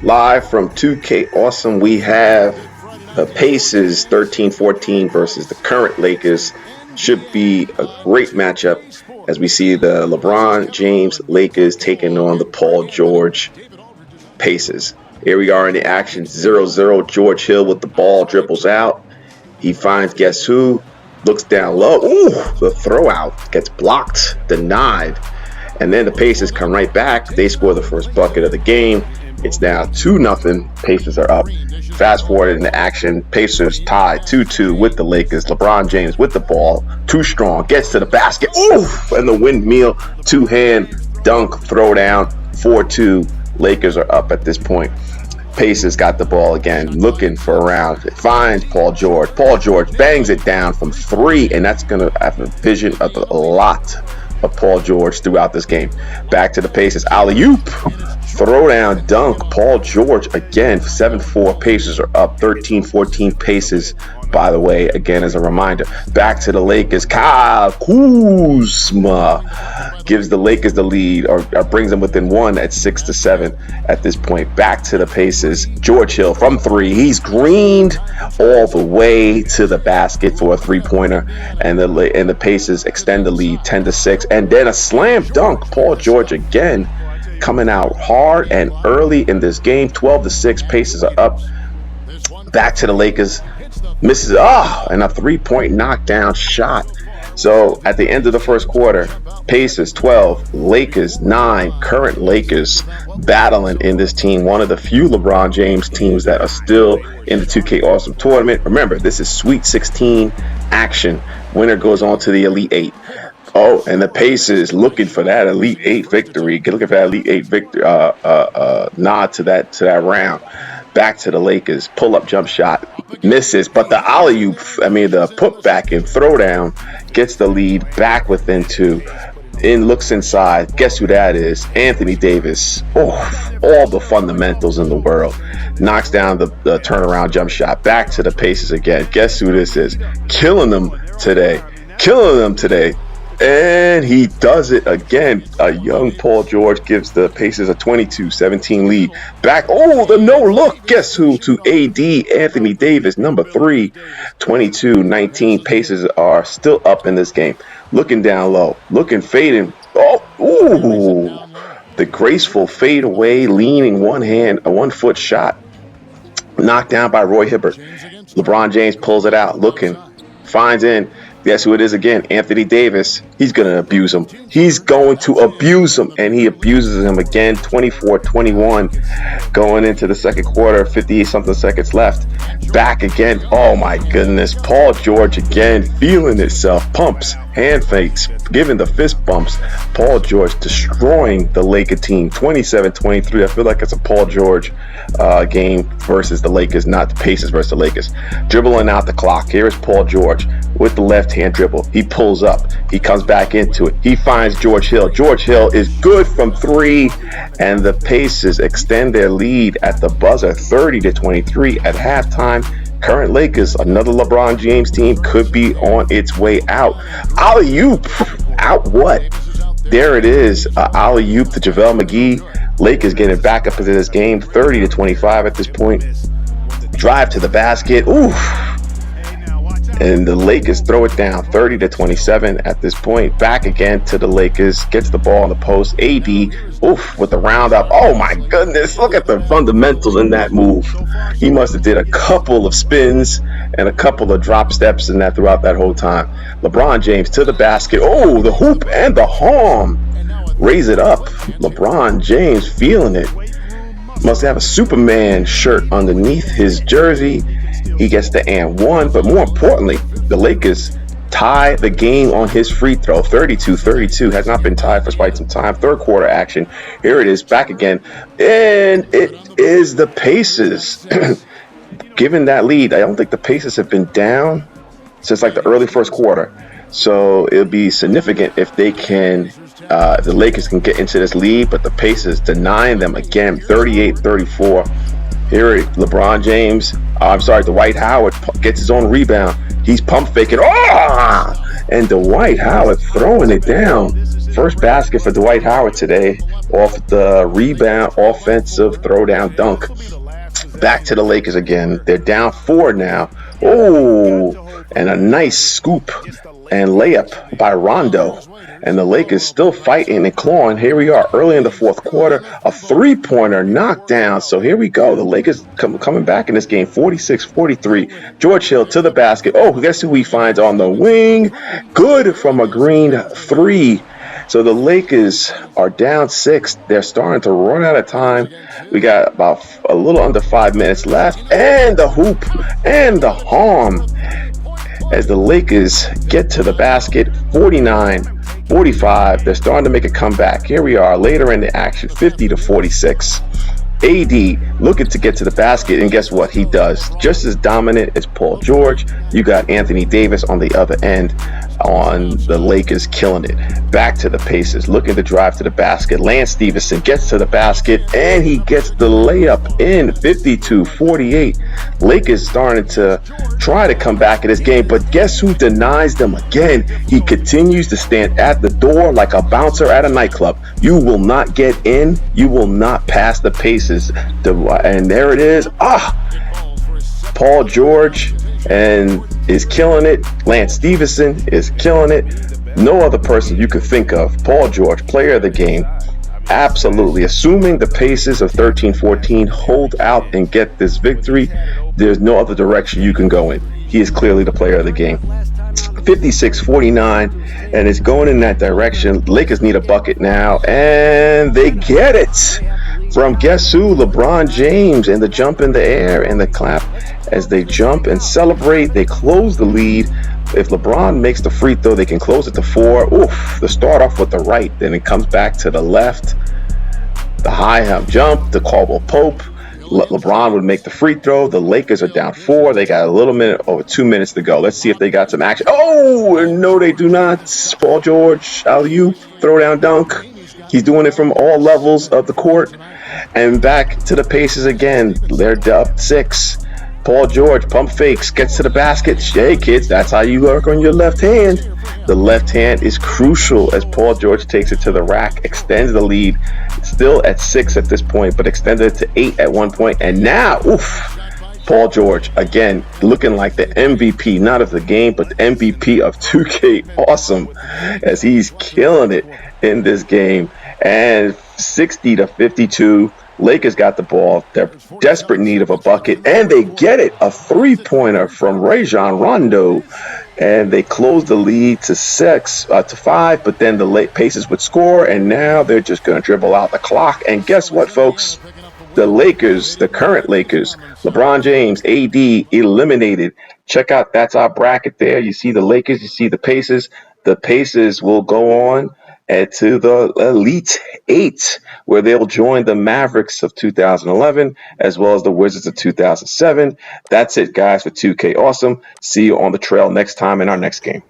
Live from 2K Awesome, we have the Pacers 13-14 versus the current Lakers. Should be a great matchup as we see the LeBron James Lakers taking on the Paul George Pacers. Here we are in the action, 0-0. George Hill with the ball, dribbles out. He finds guess who? Looks down low. Ooh, the throw out gets blocked, denied. And then the Pacers come right back. They score the first bucket of the game. It's now 2-0. Pacers are up. Fast forward in the action. Pacers tied 2-2 with the Lakers. LeBron James with the ball. Too strong. Gets to the basket. Oof! And the windmill. Two-hand dunk throwdown. 4-2. Lakers are up at this point. Pacers got the ball again, looking for a round. It finds Paul George. Paul George bangs it down from three, and that's going to have a vision of a lot of Paul George throughout this game. Back to the Pacers. Alley-oop. Throwdown dunk. Paul George again. 7-4. Pacers are up. 13-14 Pacers, by the way, again as a reminder. Back to the Lakers. Kyle Kuzma gives the Lakers the lead, or brings them within one at 6-7 at this point. Back to the Pacers. George Hill from three. He's greened all the way to the basket for a three-pointer, and the Pacers extend the lead 10-6. And then a slam dunk. Paul George again coming out hard and early in this game. 12-6. Pacers are up. Back to the Lakers. Misses. And a three-point knockdown shot. So at the end of the first quarter, Pacers 12, Lakers 9. Current Lakers battling in this team. One of the few LeBron James teams that are still in the 2K Awesome tournament. Remember, this is Sweet 16 action. Winner goes on to the Elite 8. Oh, and the Pacers looking for that Elite 8 victory. Looking for that Elite 8 victory. Nod to that round. Back to the Lakers. Pull-up jump shot. Misses, but the alley-oop, the putback and throwdown gets the lead back within two. Looks inside. Guess who that is? Anthony Davis. Oh, all the fundamentals in the world. Knocks down the turnaround jump shot. Back to the Pacers again. Guess who this is? Killing them today. And he does it again. A young Paul George gives the Pacers a 22-17 lead. Back, the no look. Guess who? To AD, Anthony Davis, number 3, 22-19. Pacers are still up in this game. Looking down low, fading. The graceful fade away, leaning one foot shot. Knocked down by Roy Hibbert. LeBron James pulls it out, looking, finds in. Guess who it is again? Anthony Davis. He's going to abuse him. And he abuses him again. 24-21 going into the second quarter. 58-something seconds left. Back again. Oh, my goodness. Paul George again feeling itself. Pumps, hand fakes, giving the fist bumps. Paul George destroying the Laker team. 27-23. I feel like it's a Paul George game versus the Lakers, not the Pacers versus the Lakers. Dribbling out the clock. Here is Paul George with the left-hand dribble. He pulls up. He comes back into it. He finds George Hill. George Hill is good from three, and the Pacers extend their lead at the buzzer, 30-23 at halftime. Current Lakers, another LeBron James team, could be on its way out. Alley-oop. Out what? There it is. Alley-oop to JaVale McGee. Lakers getting back up into this game, 30-25 at this point. Drive to the basket. Oof. And the Lakers throw it down, 30-27 at this point. Back again to the Lakers. Gets the ball on the post. AD, with the roundup. Oh my goodness, look at the fundamentals in that move. He must have did a couple of spins and a couple of drop steps in that throughout that whole time. LeBron James to the basket. Oh, the hoop and the harm. Raise it up. LeBron James feeling it. Must have a Superman shirt underneath his jersey. He gets the and one, but more importantly, the Lakers tie the game on his free throw. 32-32, has not been tied for quite some time. Third quarter action. Here it is, back again. And it is the Pacers given that lead. I don't think the Pacers have been down since like the early first quarter. So it'll be significant if they can, the Lakers can get into this lead, but the Pacers denying them again, 38-34. Here, LeBron James, Dwight Howard gets his own rebound. He's pump faking. And Dwight Howard throwing it down. First basket for Dwight Howard today off the rebound offensive throwdown dunk. Back to the Lakers again. They're down 4 now. Oh, and a nice scoop and layup by Rondo. And the Lakers still fighting and clawing. Here we are early in the fourth quarter. A three-pointer knocked down. So here we go. The Lakers coming back in this game, 46-43. George Hill to the basket. Oh, guess who he finds on the wing? Good from a green three. So the Lakers are down 6. They're starting to run out of time. We got about a little under 5 minutes left. And the hoop and the harm as the Lakers get to the basket, 49-45. They're starting to make a comeback. Here we are later in the action, 50-46. AD looking to get to the basket, and guess what? He does. Just as dominant as Paul George. You got Anthony Davis on the other end on the Lakers killing it. Back to the Pacers, looking to drive to the basket. Lance Stephenson gets to the basket, and he gets the layup in, 52-48. Lakers starting to try to come back in this game, but guess who denies them again? He continues to stand at the door like a bouncer at a nightclub. You will not get in. You will not pass the Pacers. And there it is. Paul George and is killing it. Lance Stephenson is killing it. No other person you could think of. Paul George, player of the game. Absolutely. Assuming the Pacers of 13-14 hold out and get this victory, there's no other direction you can go in. He is clearly the player of the game. 56-49, and it's going in that direction. Lakers need a bucket now, and they get it from guess who? LeBron James, and the jump in the air and the clap as they jump and celebrate. They close the lead. If LeBron makes the free throw, they can close it to 4. Oof, they start off with the right, then it comes back to the left. The high jump, the Caldwell Pope. LeBron would make the free throw. The Lakers are down 4. They got a little minute, over 2 minutes to go. Let's see if they got some action. Oh, no, they do not. Paul George, alley-oop, throw down dunk. He's doing it from all levels of the court. And back to the Pacers again. They're up 6. Paul George, pump fakes, gets to the basket. Hey, kids, that's how you work on your left hand. The left hand is crucial as Paul George takes it to the rack, extends the lead. Still at 6 at this point, but extended it to 8 at one point. And now, Paul George, again, looking like the MVP, not of the game, but the MVP of 2K Awesome, as he's killing it in this game. And 60-52. Lakers got the ball. They're desperate need of a bucket, and they get it. A three-pointer from Rajon Rondo, and they close the lead to 5. But then the Pacers would score, and now they're just going to dribble out the clock. And guess what, folks? The Lakers, the current Lakers, LeBron James, AD, eliminated. Check out, that's our bracket there. You see the Lakers, you see the Pacers. The Pacers will go on to the Elite 8, where they'll join the Mavericks of 2011, as well as the Wizards of 2007. That's it, guys, for 2K Awesome. See you on the trail next time in our next game.